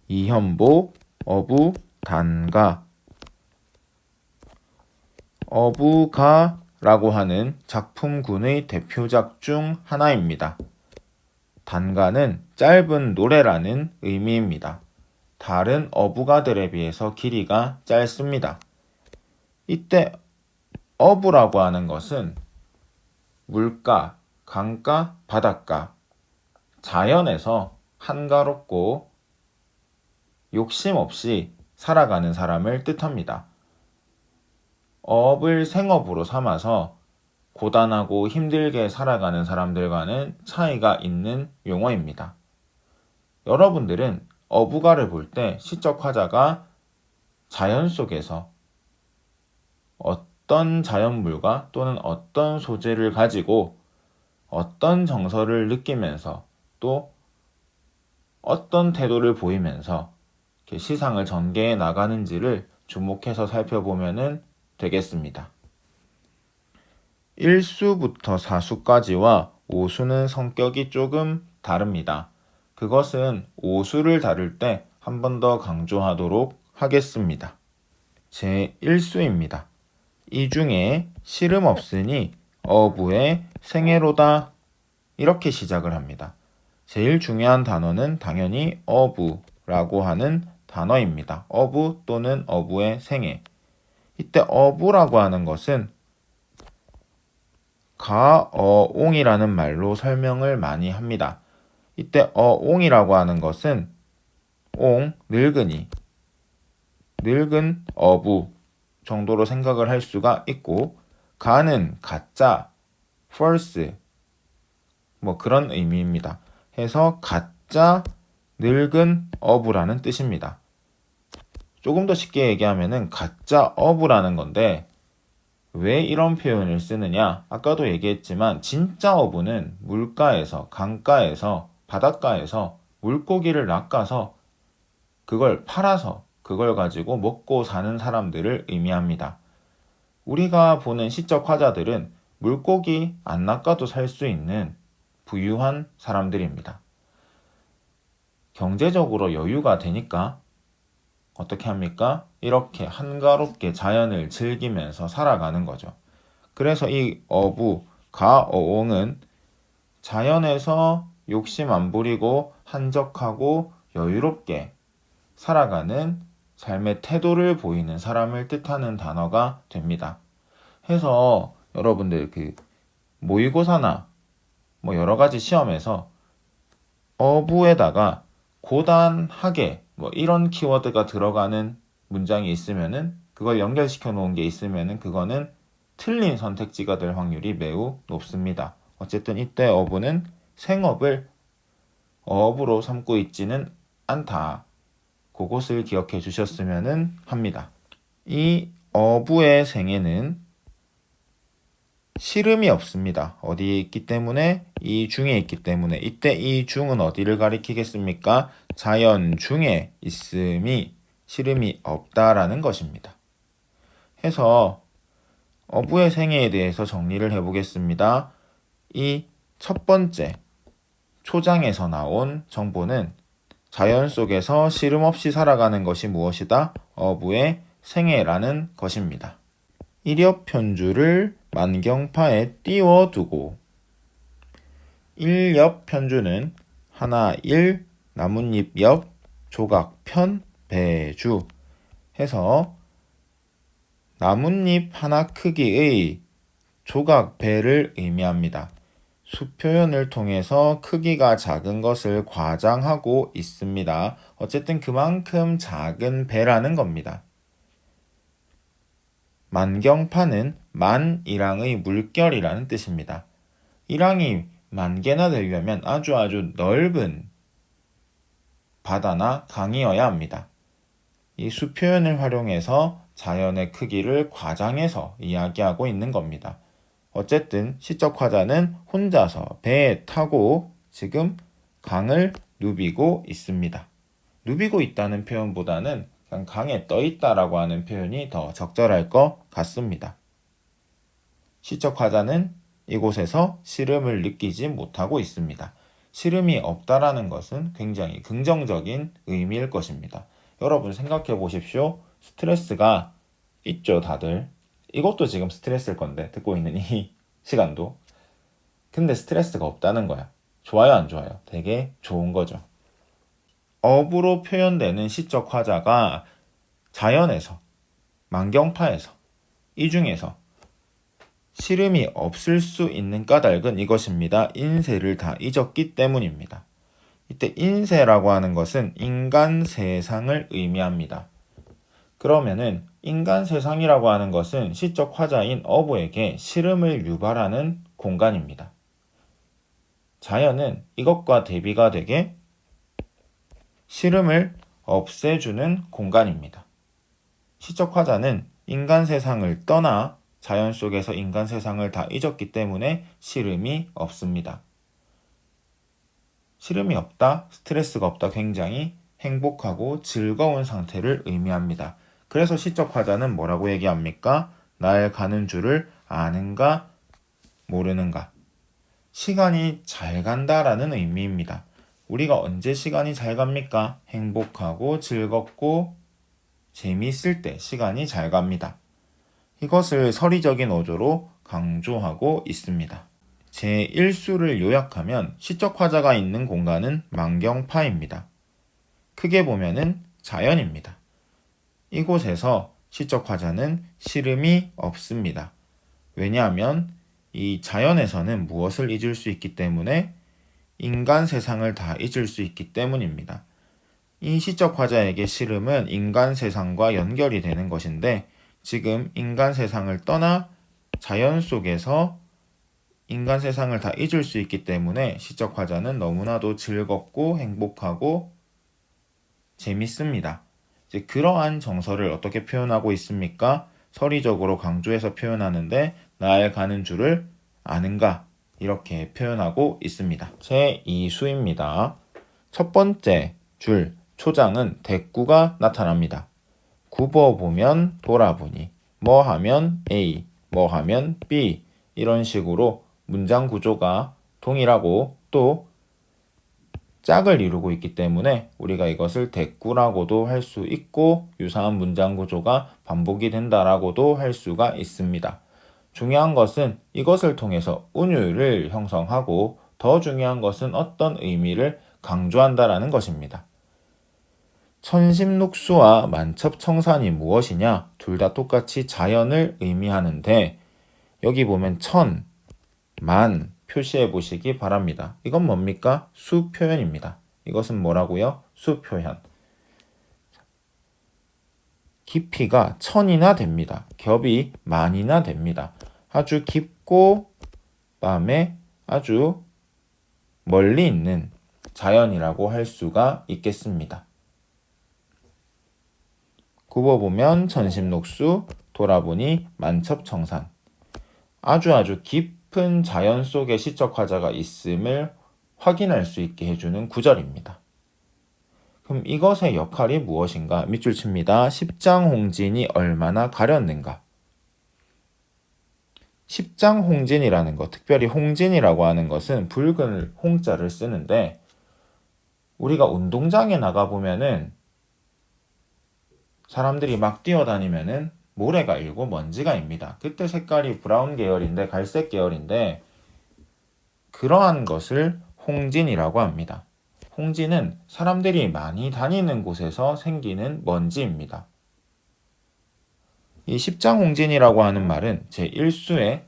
이현보, 어부, 단가. 어부가라고 하는 작품군의 대표작 중 하나입니다. 단가는 짧은 노래라는 의미입니다. 다른 어부가들에 비해서 길이가 짧습니다. 이때 어부라고 하는 것은 물가, 강가, 바닷가, 자연에서 한가롭고 욕심 없이 살아가는 사람을 뜻합니다. 업을 생업으로 삼아서 고단하고 힘들게 살아가는 사람들과는 차이가 있는 용어입니다. 여러분들은 어부가를 볼 때 시적 화자가 자연 속에서 어떤 자연물과 또는 어떤 소재를 가지고 어떤 정서를 느끼면서 또 어떤 태도를 보이면서 시상을 전개해 나가는지를 주목해서 살펴보면 되겠습니다. 1수부터 4수까지와 5수는 성격이 조금 다릅니다. 그것은 5수를 다룰 때 한 번 더 강조하도록 하겠습니다. 제1수입니다. 이 중에 시름 없으니 어부의 생애로다 이렇게 시작을 합니다. 제일 중요한 단어는 당연히 어부라고 하는 단어입니다. 어부 또는 어부의 생애. 이때 어부라고 하는 것은 가어옹이라는 말로 설명을 많이 합니다. 이때 어옹이라고 하는 것은 옹, 늙은이, 늙은 어부 정도로 생각을 할 수가 있고 가는 가짜, false 그런 의미입니다. 해서 가짜 늙은 어부라는 뜻입니다. 조금 더 쉽게 얘기하면은 가짜 어부라는 건데 왜 이런 표현을 쓰느냐? 아까도 얘기했지만 진짜 어부는 물가에서, 강가에서, 바닷가에서 물고기를 낚아서 그걸 팔아서 그걸 가지고 먹고 사는 사람들을 의미합니다. 우리가 보는 시적 화자들은 물고기 안 낚아도 살 수 있는 부유한 사람들입니다. 경제적으로 여유가 되니까 어떻게 합니까? 이렇게 한가롭게 자연을 즐기면서 살아가는 거죠. 그래서 이 어부, 가어옹은 자연에서 욕심 안 부리고 한적하고 여유롭게 살아가는 삶의 태도를 보이는 사람을 뜻하는 단어가 됩니다. 해서 여러분들 모의고사나 여러 가지 시험에서 어부에다가 고단하게 이런 키워드가 들어가는 문장이 있으면은 그걸 연결시켜 놓은 게 있으면은 그거는 틀린 선택지가 될 확률이 매우 높습니다. 어쨌든 이때 어부는 생업을 어부로 삼고 있지는 않다. 그것을 기억해 주셨으면 합니다. 이 어부의 생애는 시름이 없습니다. 어디에 있기 때문에? 이 중에 있기 때문에. 이때 이 중은 어디를 가리키겠습니까? 자연 중에 있음이 시름이 없다라는 것입니다. 해서 어부의 생애에 대해서 정리를 해보겠습니다. 이 첫 번째 초장에서 나온 정보는 자연 속에서 시름 없이 살아가는 것이 무엇이다? 어부의 생애라는 것입니다. 일엽 편주를 만경파에 띄워두고 일엽 편주는 하나 일, 나뭇잎 옆, 조각 편, 배주 해서 나뭇잎 하나 크기의 조각 배를 의미합니다. 수표현을 통해서 크기가 작은 것을 과장하고 있습니다. 어쨌든 그만큼 작은 배라는 겁니다. 만경파는 만이랑의 물결이라는 뜻입니다. 이랑이 만 개나 되려면 아주 넓은 바다나 강이어야 합니다. 이 수표현을 활용해서 자연의 크기를 과장해서 이야기하고 있는 겁니다. 어쨌든 시적 화자는 혼자서 배에 타고 지금 강을 누비고 있습니다. 누비고 있다는 표현보다는 그냥 강에 떠 있다라고 하는 표현이 더 적절할 것 같습니다. 시적 화자는 이곳에서 시름을 느끼지 못하고 있습니다. 시름이 없다라는 것은 굉장히 긍정적인 의미일 것입니다. 여러분 생각해 보십시오. 스트레스가 있죠, 다들. 이것도 지금 스트레스일 건데, 듣고 있는 이 시간도. 근데 스트레스가 없다는 거야. 좋아요, 안 좋아요? 되게 좋은 거죠. 업으로 표현되는 시적 화자가 자연에서, 만경파에서, 이 중에서 시름이 없을 수 있는 까닭은 이것입니다. 인세를 다 잊었기 때문입니다. 이때 인세라고 하는 것은 인간 세상을 의미합니다. 그러면은 인간 세상이라고 하는 것은 시적 화자인 어부에게 시름을 유발하는 공간입니다. 자연은 이것과 대비가 되게 시름을 없애주는 공간입니다. 시적 화자는 인간 세상을 떠나 자연 속에서 인간 세상을 다 잊었기 때문에 시름이 없습니다. 시름이 없다, 스트레스가 없다, 굉장히 행복하고 즐거운 상태를 의미합니다. 그래서 시적 화자는 뭐라고 얘기합니까? 날 가는 줄을 아는가 모르는가. 시간이 잘 간다라는 의미입니다. 우리가 언제 시간이 잘 갑니까? 행복하고 즐겁고 재미있을 때 시간이 잘 갑니다. 이것을 서리적인 어조로 강조하고 있습니다. 제1수를 요약하면 시적 화자가 있는 공간은 만경파입니다. 크게 보면은 자연입니다. 이곳에서 시적 화자는 시름이 없습니다. 왜냐하면 이 자연에서는 무엇을 잊을 수 있기 때문에 인간 세상을 다 잊을 수 있기 때문입니다. 이 시적 화자에게 시름은 인간 세상과 연결이 되는 것인데 지금 인간 세상을 떠나 자연 속에서 인간 세상을 다 잊을 수 있기 때문에 시적 화자는 너무나도 즐겁고 행복하고 재밌습니다. 이제 그러한 정서를 어떻게 표현하고 있습니까? 서리적으로 강조해서 표현하는데 날 가는 줄을 아는가 이렇게 표현하고 있습니다. 제2수입니다. 첫 번째 줄 초장은 대꾸가 나타납니다. 굽어보면 돌아보니 뭐 하면 A, 뭐 하면 B 이런 식으로 문장 구조가 동일하고 또 짝을 이루고 있기 때문에 우리가 이것을 대꾸라고도 할 수 있고 유사한 문장 구조가 반복이 된다라고도 할 수가 있습니다. 중요한 것은 이것을 통해서 운율을 형성하고 더 중요한 것은 어떤 의미를 강조한다라는 것입니다. 천심록수와 만첩청산이 무엇이냐? 둘 다 똑같이 자연을 의미하는데 여기 보면 천, 만 표시해 보시기 바랍니다. 이건 뭡니까? 수 표현입니다. 이것은 뭐라고요? 수 표현. 깊이가 천이나 됩니다. 겹이 만이나 됩니다. 아주 깊고 밤에 아주 멀리 있는 자연이라고 할 수가 있겠습니다. 굽어보면 천심록수, 돌아보니 만첩청산. 아주 깊은 자연 속에 시적 화자가 있음을 확인할 수 있게 해주는 구절입니다. 그럼 이것의 역할이 무엇인가? 밑줄 칩니다. 십장홍진이 얼마나 가렸는가? 십장홍진이라는 것, 특별히 홍진이라고 하는 것은 붉은 홍자를 쓰는데 우리가 운동장에 나가보면은 사람들이 막 뛰어다니면은 모래가 일고 먼지가 입니다. 그때 색깔이 브라운 계열인데 갈색 계열인데 그러한 것을 홍진이라고 합니다. 홍진은 사람들이 많이 다니는 곳에서 생기는 먼지입니다. 이 십장홍진이라고 하는 말은 제1수의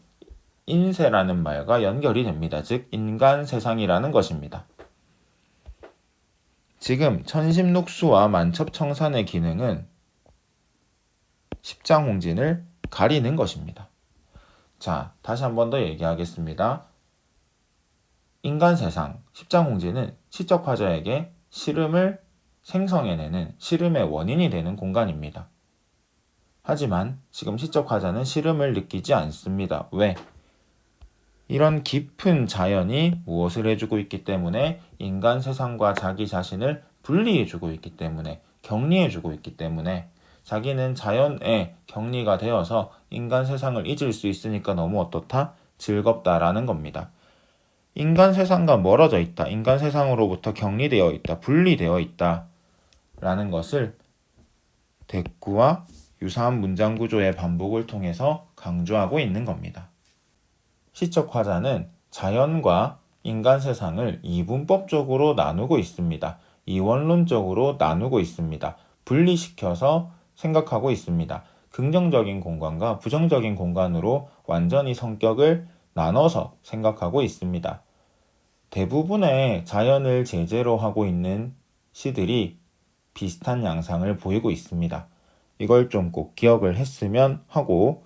인세라는 말과 연결이 됩니다. 즉 인간 세상이라는 것입니다. 지금 천심록수와 만첩청산의 기능은 십장홍진을 가리는 것입니다. 자, 다시 한 번 더 얘기하겠습니다. 인간 세상, 십장홍진은 시적 화자에게 시름을 생성해내는 시름의 원인이 되는 공간입니다. 하지만 지금 시적 화자는 시름을 느끼지 않습니다. 왜? 이런 깊은 자연이 무엇을 해주고 있기 때문에 인간 세상과 자기 자신을 분리해주고 있기 때문에 격리해주고 있기 때문에 자기는 자연에 격리가 되어서 인간 세상을 잊을 수 있으니까 너무 어떻다? 즐겁다라는 겁니다. 인간 세상과 멀어져 있다. 인간 세상으로부터 격리되어 있다. 분리되어 있다. 라는 것을 대꾸와 유사한 문장 구조의 반복을 통해서 강조하고 있는 겁니다. 시적 화자는 자연과 인간 세상을 이분법적으로 나누고 있습니다. 이원론적으로 나누고 있습니다. 분리시켜서 생각하고 있습니다. 긍정적인 공간과 부정적인 공간으로 완전히 성격을 나눠서 생각하고 있습니다. 대부분의 자연을 제재로 하고 있는 시들이 비슷한 양상을 보이고 있습니다. 이걸 좀 꼭 기억을 했으면 하고,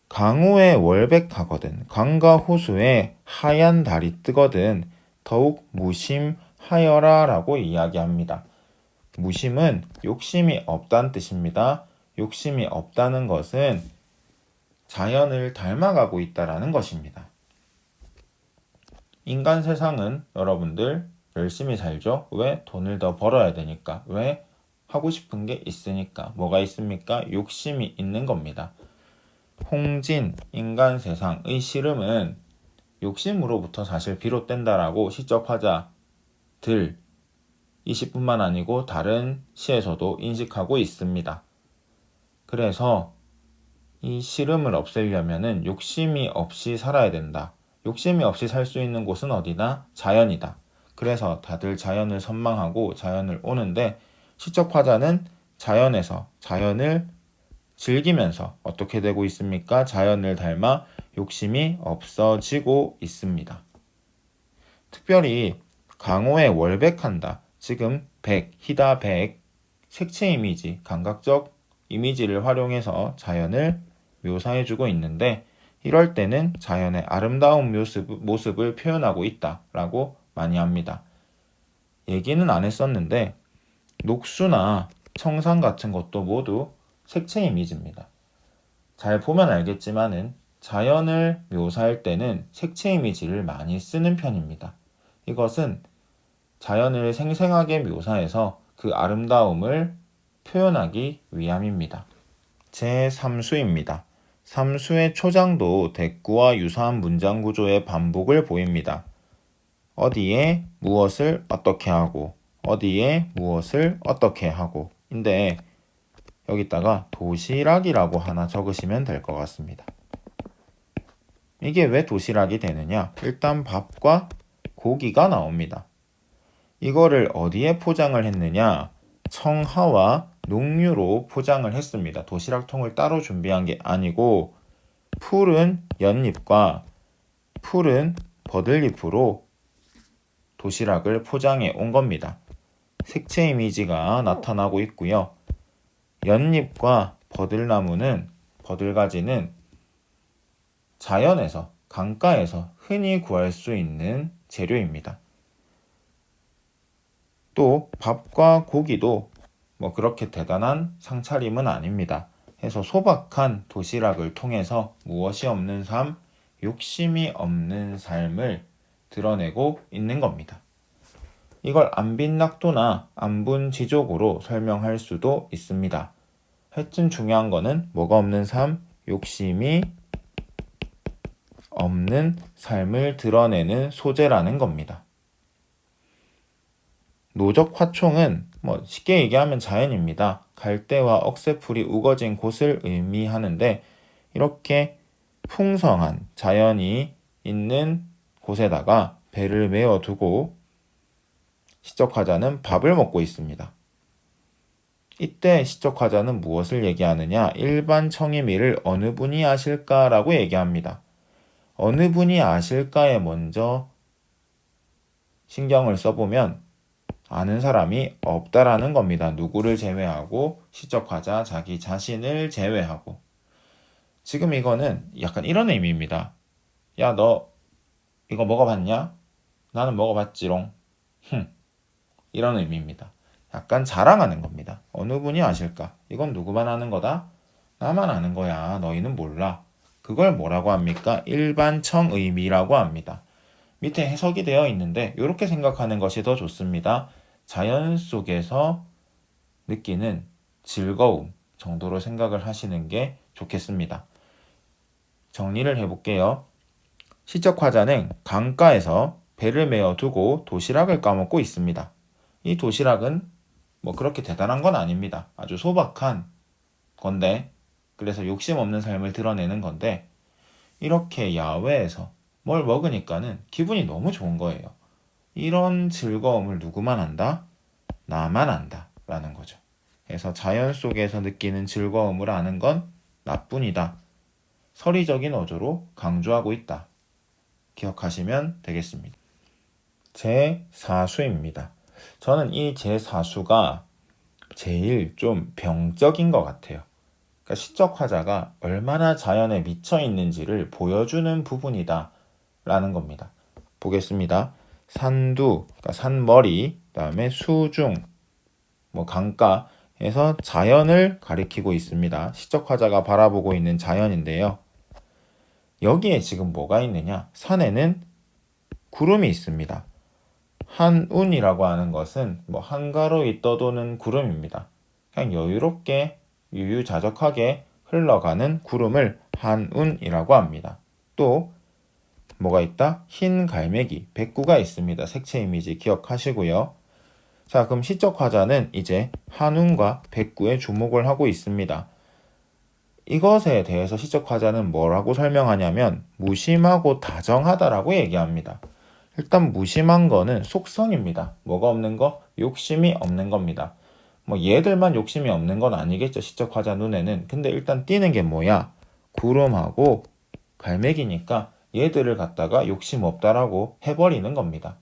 강우에 월백하거든 강과 호수에 하얀 달이 뜨거든 더욱 무심하여라 라고 이야기합니다. 무심은 욕심이 없다는 뜻입니다. 욕심이 없다는 것은 자연을 닮아가고 있다라는 것입니다. 인간 세상은 여러분들 열심히 살죠? 왜? 돈을 더 벌어야 되니까. 왜? 하고 싶은 게 있으니까. 뭐가 있습니까? 욕심이 있는 겁니다. 홍진, 인간 세상의 시름은 욕심으로부터 사실 비롯된다라고 시적 화자들 이 시뿐만 아니고 다른 시에서도 인식하고 있습니다. 그래서 이 시름을 없애려면은 욕심이 없이 살아야 된다. 욕심이 없이 살 수 있는 곳은 어디다? 자연이다. 그래서 다들 자연을 선망하고 자연을 오는데, 시적 화자는 자연에서 자연을 즐기면서 어떻게 되고 있습니까? 자연을 닮아 욕심이 없어지고 있습니다. 특별히 강호에 월백한다. 지금 백, 희다 백, 색채 이미지, 감각적 이미지를 활용해서 자연을 묘사해주고 있는데, 이럴 때는 자연의 아름다운 모습을 표현하고 있다라고 많이 합니다. 얘기는 안 했었는데 녹수나 청산 같은 것도 모두 색채 이미지입니다. 잘 보면 알겠지만은 자연을 묘사할 때는 색채 이미지를 많이 쓰는 편입니다. 이것은 자연을 생생하게 묘사해서 그 아름다움을 표현하기 위함입니다. 제3수입니다. 3수의 초장도 대꾸와 유사한 문장 구조의 반복을 보입니다. 어디에 무엇을 어떻게 하고, 어디에 무엇을 어떻게 하고 인데, 여기다가 도시락이라고 하나 적으시면 될 것 같습니다. 이게 왜 도시락이 되느냐? 일단 밥과 고기가 나옵니다. 이거를 어디에 포장을 했느냐? 청하와 농류로 포장을 했습니다. 도시락통을 따로 준비한 게 아니고 푸른 연잎과 푸른 버들잎으로 도시락을 포장해 온 겁니다. 색채 이미지가 나타나고 있고요. 연잎과 버들가지는 자연에서, 강가에서 흔히 구할 수 있는 재료입니다. 또 밥과 고기도 뭐 그렇게 대단한 상차림은 아닙니다. 해서 소박한 도시락을 통해서 무엇이 없는 삶, 욕심이 없는 삶을 드러내고 있는 겁니다. 이걸 안빈낙도나 안분지족으로 설명할 수도 있습니다. 하여튼 중요한 거는 뭐가 없는 삶, 욕심이 없는 삶을 드러내는 소재라는 겁니다. 노적 화총은 쉽게 얘기하면 자연입니다. 갈대와 억새풀이 우거진 곳을 의미하는데, 이렇게 풍성한 자연이 있는 곳에다가 배를 메어두고 시적 화자는 밥을 먹고 있습니다. 이때 시적 화자는 무엇을 얘기하느냐? 일반 청임이를 어느 분이 아실까라고 얘기합니다. 어느 분이 아실까에 먼저 신경을 써보면 아는 사람이 없다라는 겁니다. 누구를 제외하고, 시적 화자 자기 자신을 제외하고. 지금 이거는 약간 이런 의미입니다. 야, 너 이거 먹어봤냐? 나는 먹어봤지롱. 이런 의미입니다. 약간 자랑하는 겁니다. 어느 분이 아실까? 이건 누구만 아는 거다? 나만 아는 거야. 너희는 몰라. 그걸 뭐라고 합니까? 일반청 의미라고 합니다. 밑에 해석이 되어 있는데 이렇게 생각하는 것이 더 좋습니다. 자연 속에서 느끼는 즐거움 정도로 생각을 하시는 게 좋겠습니다. 정리를 해볼게요. 시적화자는 강가에서 배를 메어 두고 도시락을 까먹고 있습니다. 이 도시락은 뭐 그렇게 대단한 건 아닙니다. 아주 소박한 건데, 그래서 욕심 없는 삶을 드러내는 건데, 이렇게 야외에서 뭘 먹으니까는 기분이 너무 좋은 거예요. 이런 즐거움을 누구만 안다? 나만 안다 라는 거죠. 그래서 자연 속에서 느끼는 즐거움을 아는 건 나뿐이다. 서리적인 어조로 강조하고 있다. 기억하시면 되겠습니다. 제4수입니다. 저는 이 제4수가 제일 좀 병적인 것 같아요. 그러니까 시적 화자가 얼마나 자연에 미쳐 있는지를 보여주는 부분이다 라는 겁니다. 보겠습니다. 산두, 그러니까 산머리, 그다음에 수중, 강가에서 자연을 가리키고 있습니다. 시적 화자가 바라보고 있는 자연인데요. 여기에 지금 뭐가 있느냐? 산에는 구름이 있습니다. 한운이라고 하는 것은 한가로이 떠도는 구름입니다. 그냥 여유롭게 유유자적하게 흘러가는 구름을 한운이라고 합니다. 또 뭐가 있다? 흰 갈매기, 백구가 있습니다. 색채 이미지 기억하시고요. 자, 그럼 시적 화자는 이제 한운과 백구에 주목을 하고 있습니다. 이것에 대해서 시적 화자는 뭐라고 설명하냐면 무심하고 다정하다라고 얘기합니다. 일단 무심한 거는 속성입니다. 뭐가 없는 거? 욕심이 없는 겁니다. 얘들만 욕심이 없는 건 아니겠죠. 시적 화자 눈에는. 근데 일단 띄는 게 뭐야? 구름하고 갈매기니까 얘들을 갖다가 욕심 없다라고 해버리는 겁니다.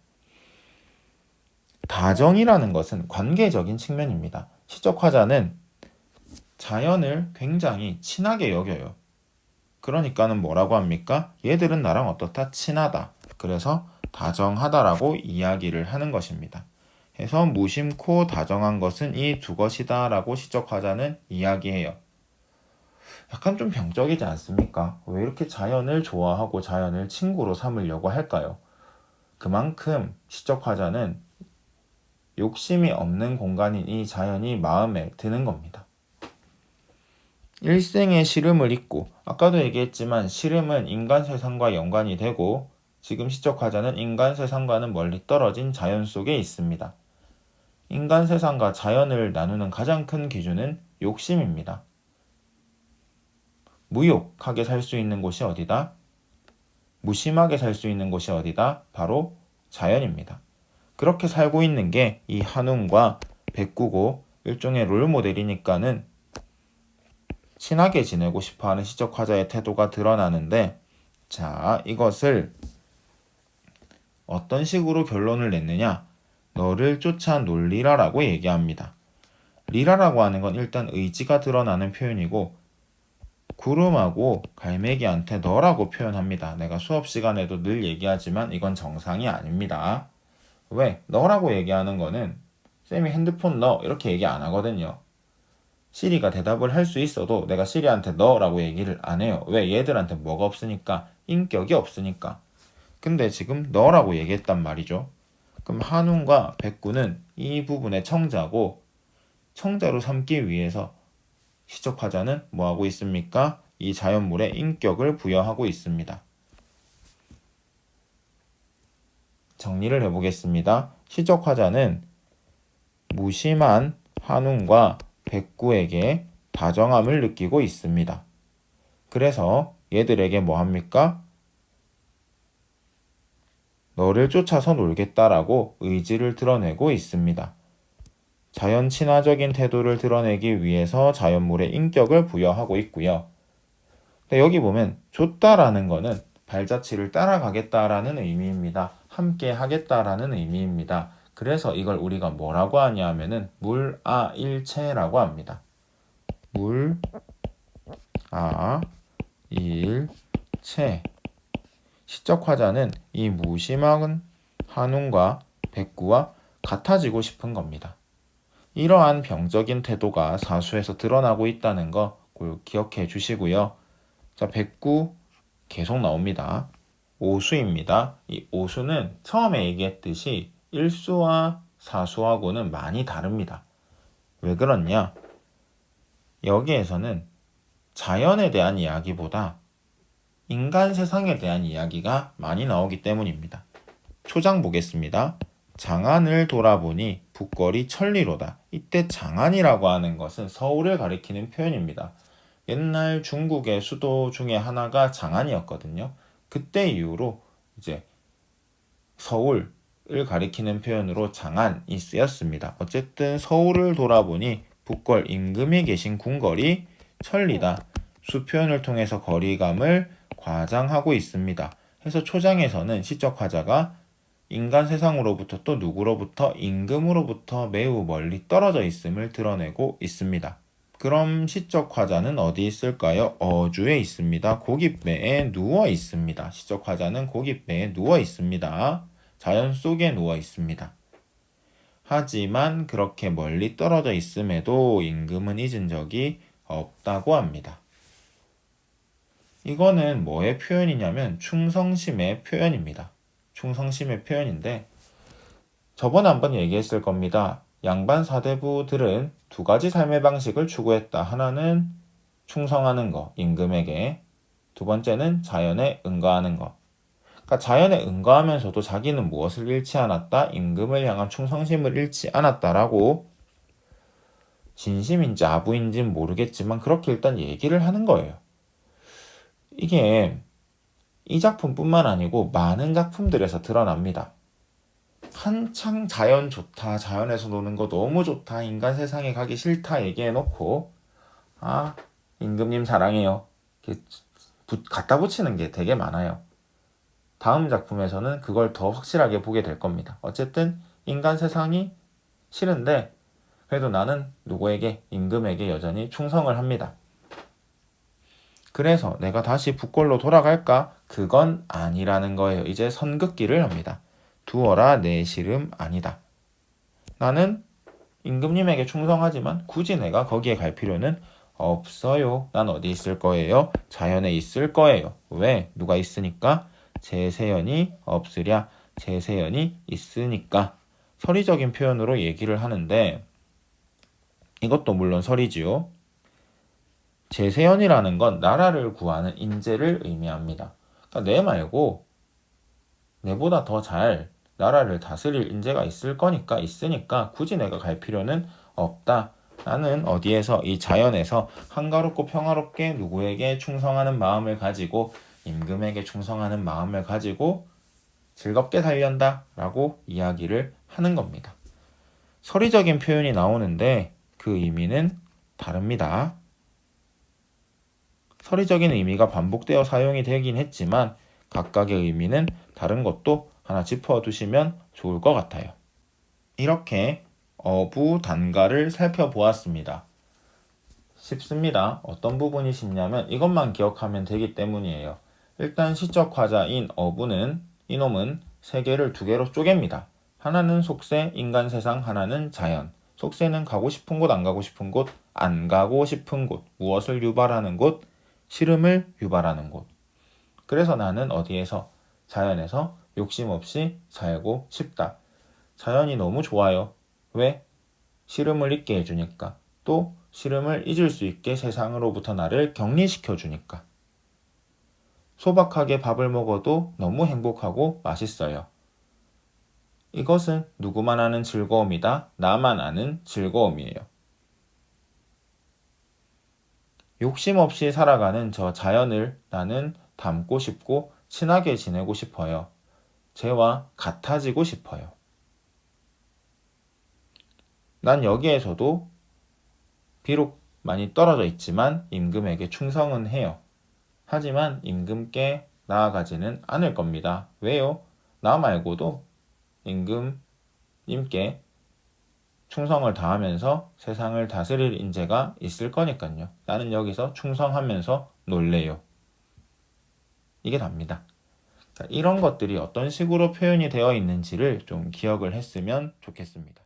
다정이라는 것은 관계적인 측면입니다. 시적 화자는 자연을 굉장히 친하게 여겨요. 그러니까는 뭐라고 합니까? 얘들은 나랑 어떻다? 친하다. 그래서 다정하다라고 이야기를 하는 것입니다. 해서 무심코 다정한 것은 이 두 것이다 라고 시적 화자는 이야기해요. 약간 좀 병적이지 않습니까? 왜 이렇게 자연을 좋아하고 자연을 친구로 삼으려고 할까요? 그만큼 시적 화자는 욕심이 없는 공간인 이 자연이 마음에 드는 겁니다. 일생의 시름을 잊고, 아까도 얘기했지만 시름은 인간 세상과 연관이 되고 지금 시적 화자는 인간 세상과는 멀리 떨어진 자연 속에 있습니다. 인간 세상과 자연을 나누는 가장 큰 기준은 욕심입니다. 무욕하게 살 수 있는 곳이 어디다? 무심하게 살 수 있는 곳이 어디다? 바로 자연입니다. 그렇게 살고 있는 게 이 한웅과 백구고 일종의 롤모델이니까는 친하게 지내고 싶어하는 시적 화자의 태도가 드러나는데, 자, 이것을 어떤 식으로 결론을 냈느냐? 너를 쫓아 놀리라라고 얘기합니다. 리라라고 하는 건 일단 의지가 드러나는 표현이고, 구름하고 갈매기한테 너라고 표현합니다. 내가 수업 시간에도 늘 얘기하지만 이건 정상이 아닙니다. 왜? 너라고 얘기하는 거는 쌤이 핸드폰 너 이렇게 얘기 안 하거든요. 시리가 대답을 할 수 있어도 내가 시리한테 너라고 얘기를 안 해요. 왜? 얘들한테 뭐가 없으니까? 인격이 없으니까. 근데 지금 너라고 얘기했단 말이죠. 그럼 한웅과 백구는 이 부분의 청자고, 청자로 삼기 위해서 시적 화자는 뭐하고 있습니까? 이 자연물에 인격을 부여하고 있습니다. 정리를 해보겠습니다. 시적 화자는 무심한 한웅과 백구에게 다정함을 느끼고 있습니다. 그래서 얘들에게 뭐 합니까? 너를 쫓아서 놀겠다라고 의지를 드러내고 있습니다. 자연 친화적인 태도를 드러내기 위해서 자연물에 인격을 부여하고 있고요. 근데 여기 보면 쫓다라는 거는 발자취를 따라가겠다라는 의미입니다. 함께 하겠다라는 의미입니다. 그래서 이걸 우리가 뭐라고 하냐 하면은 물아일체라고 합니다. 물아일체. 시적 화자는 이 무심한 한웅과 백구와 같아지고 싶은 겁니다. 이러한 병적인 태도가 사수에서 드러나고 있다는 거 기억해 주시고요. 자, 백구 계속 나옵니다. 오수입니다. 이 오수는 처음에 얘기했듯이 일수와 사수하고는 많이 다릅니다. 왜 그렇냐? 여기에서는 자연에 대한 이야기보다 인간 세상에 대한 이야기가 많이 나오기 때문입니다. 초장 보겠습니다. 장안을 돌아보니 북걸이 천리로다. 이때 장안이라고 하는 것은 서울을 가리키는 표현입니다. 옛날 중국의 수도 중에 하나가 장안이었거든요. 그때 이후로 이제 서울을 가리키는 표현으로 장안이 쓰였습니다. 어쨌든 서울을 돌아보니 북걸 임금이 계신 궁궐이 천리다. 수 표현을 통해서 거리감을 과장하고 있습니다. 해서 초장에서는 시적 화자가 인간 세상으로부터 또 누구로부터 임금으로부터 매우 멀리 떨어져 있음을 드러내고 있습니다. 그럼 시적 화자는 어디 있을까요? 어주에 있습니다. 고깃배에 누워 있습니다. 시적 화자는 고깃배에 누워 있습니다. 자연 속에 누워 있습니다. 하지만 그렇게 멀리 떨어져 있음에도 임금은 잊은 적이 없다고 합니다. 이거는 뭐의 표현이냐면 충성심의 표현입니다. 충성심의 표현인데 저번에 한번 얘기했을 겁니다. 양반 사대부들은 두 가지 삶의 방식을 추구했다. 하나는 충성하는 거, 임금에게. 두 번째는 자연에 응거하는 거. 그러니까 자연에 응거하면서도 자기는 무엇을 잃지 않았다? 임금을 향한 충성심을 잃지 않았다라고 진심인지 아부인지는 모르겠지만 그렇게 일단 얘기를 하는 거예요. 이게 이 작품뿐만 아니고 많은 작품들에서 드러납니다. 한창 자연 좋다, 자연에서 노는 거 너무 좋다, 인간 세상에 가기 싫다 얘기해놓고 임금님 사랑해요 이렇게 갖다 붙이는 게 되게 많아요. 다음 작품에서는 그걸 더 확실하게 보게 될 겁니다. 어쨌든 인간 세상이 싫은데 그래도 나는 누구에게, 임금에게 여전히 충성을 합니다. 그래서 내가 다시 북걸로 돌아갈까? 그건 아니라는 거예요. 이제 선긋기를 합니다. 두어라 내 시름 아니다. 나는 임금님에게 충성하지만 굳이 내가 거기에 갈 필요는 없어요. 난 어디 있을 거예요? 자연에 있을 거예요. 왜? 누가 있으니까? 제세연이 없으랴. 제세연이 있으니까. 서리적인 표현으로 얘기를 하는데 이것도 물론 서리지요. 제세연이라는 건 나라를 구하는 인재를 의미합니다. 그러니까 내 말고 내보다 더 잘 나라를 다스릴 인재가 있으니까 굳이 내가 갈 필요는 없다. 나는 어디에서 이 자연에서 한가롭고 평화롭게 누구에게 충성하는 마음을 가지고 임금에게 충성하는 마음을 가지고 즐겁게 살련다 라고 이야기를 하는 겁니다. 서리적인 표현이 나오는데 그 의미는 다릅니다. 서리적인 의미가 반복되어 사용이 되긴 했지만 각각의 의미는 다른 것도 하나 짚어두시면 좋을 것 같아요. 이렇게 어부 단가를 살펴보았습니다. 쉽습니다. 어떤 부분이 쉽냐면 이것만 기억하면 되기 때문이에요. 일단 시적 화자인 어부는 이놈은 세계를 두 개로 쪼갭니다. 하나는 속세, 인간 세상, 하나는 자연. 속세는 가고 싶은 곳, 안 가고 싶은 곳, 안 가고 싶은 곳, 무엇을 유발하는 곳, 시름을 유발하는 곳. 그래서 나는 어디에서? 자연에서 욕심 없이 살고 싶다. 자연이 너무 좋아요. 왜? 시름을 잊게 해주니까. 또 시름을 잊을 수 있게 세상으로부터 나를 격리시켜 주니까. 소박하게 밥을 먹어도 너무 행복하고 맛있어요. 이것은 누구만 아는 즐거움이다. 나만 아는 즐거움이에요. 욕심 없이 살아가는 저 자연을 나는 닮고 싶고 친하게 지내고 싶어요. 쟤와 같아지고 싶어요. 난 여기에서도 비록 많이 떨어져 있지만 임금에게 충성은 해요. 하지만 임금께 나아가지는 않을 겁니다. 왜요? 나 말고도 임금님께 충성을 다하면서 세상을 다스릴 인재가 있을 거니까요. 나는 여기서 충성하면서 놀래요. 이게 답니다. 이런 것들이 어떤 식으로 표현이 되어 있는지를 좀 기억을 했으면 좋겠습니다.